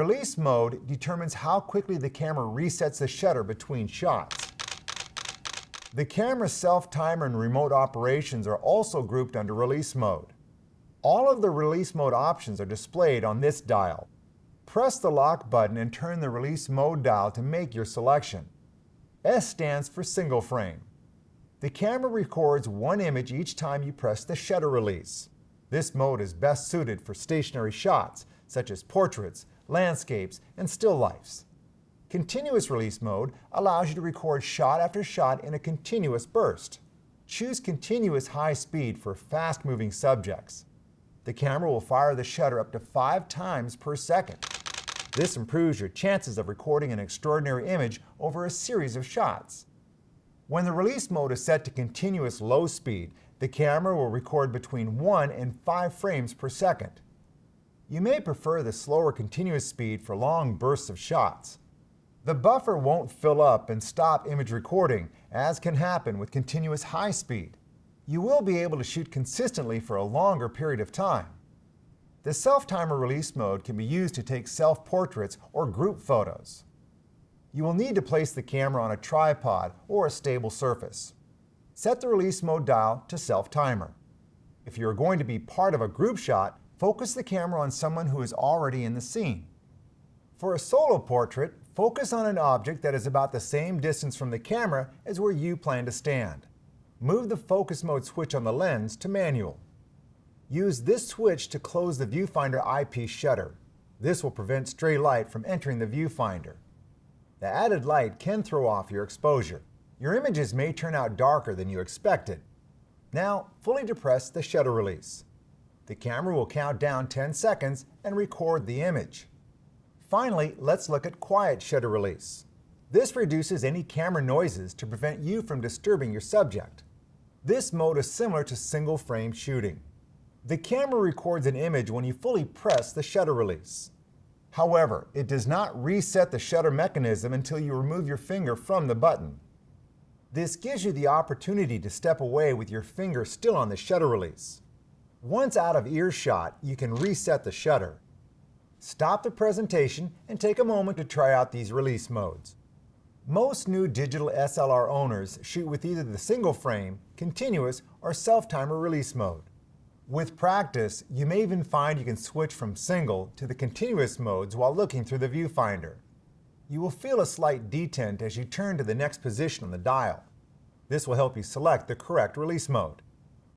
Release mode determines how quickly the camera resets the shutter between shots. The camera's self-timer and remote operations are also grouped under release mode. All of the release mode options are displayed on this dial. Press the lock button and turn the release mode dial to make your selection. S stands for single frame. The camera records one image each time you press the shutter release. This mode is best suited for stationary shots, such as portraits, landscapes, and still lifes. Continuous release mode allows you to record shot after shot in a continuous burst. Choose continuous high speed for fast-moving subjects. The camera will fire the shutter up to 5 times per second. This improves your chances of recording an extraordinary image over a series of shots. When the release mode is set to continuous low speed, the camera will record between 1 and 5 frames per second. You may prefer the slower continuous speed for long bursts of shots. The buffer won't fill up and stop image recording, as can happen with continuous high speed. You will be able to shoot consistently for a longer period of time. The self-timer release mode can be used to take self-portraits or group photos. You will need to place the camera on a tripod or a stable surface. Set the release mode dial to self-timer. If you are going to be part of a group shot, focus the camera on someone who is already in the scene. For a solo portrait, focus on an object that is about the same distance from the camera as where you plan to stand. Move the focus mode switch on the lens to manual. Use this switch to close the viewfinder eyepiece shutter. This will prevent stray light from entering the viewfinder. The added light can throw off your exposure. Your images may turn out darker than you expected. Now, fully depress the shutter release. The camera will count down 10 seconds and record the image. Finally, let's look at quiet shutter release. This reduces any camera noises to prevent you from disturbing your subject. This mode is similar to single frame shooting. The camera records an image when you fully press the shutter release. However, it does not reset the shutter mechanism until you remove your finger from the button. This gives you the opportunity to step away with your finger still on the shutter release. Once out of earshot, you can reset the shutter. Stop the presentation and take a moment to try out these release modes. Most new digital SLR owners shoot with either the single frame, continuous, or self-timer release mode. With practice, you may even find you can switch from single to the continuous modes while looking through the viewfinder. You will feel a slight detent as you turn to the next position on the dial. This will help you select the correct release mode.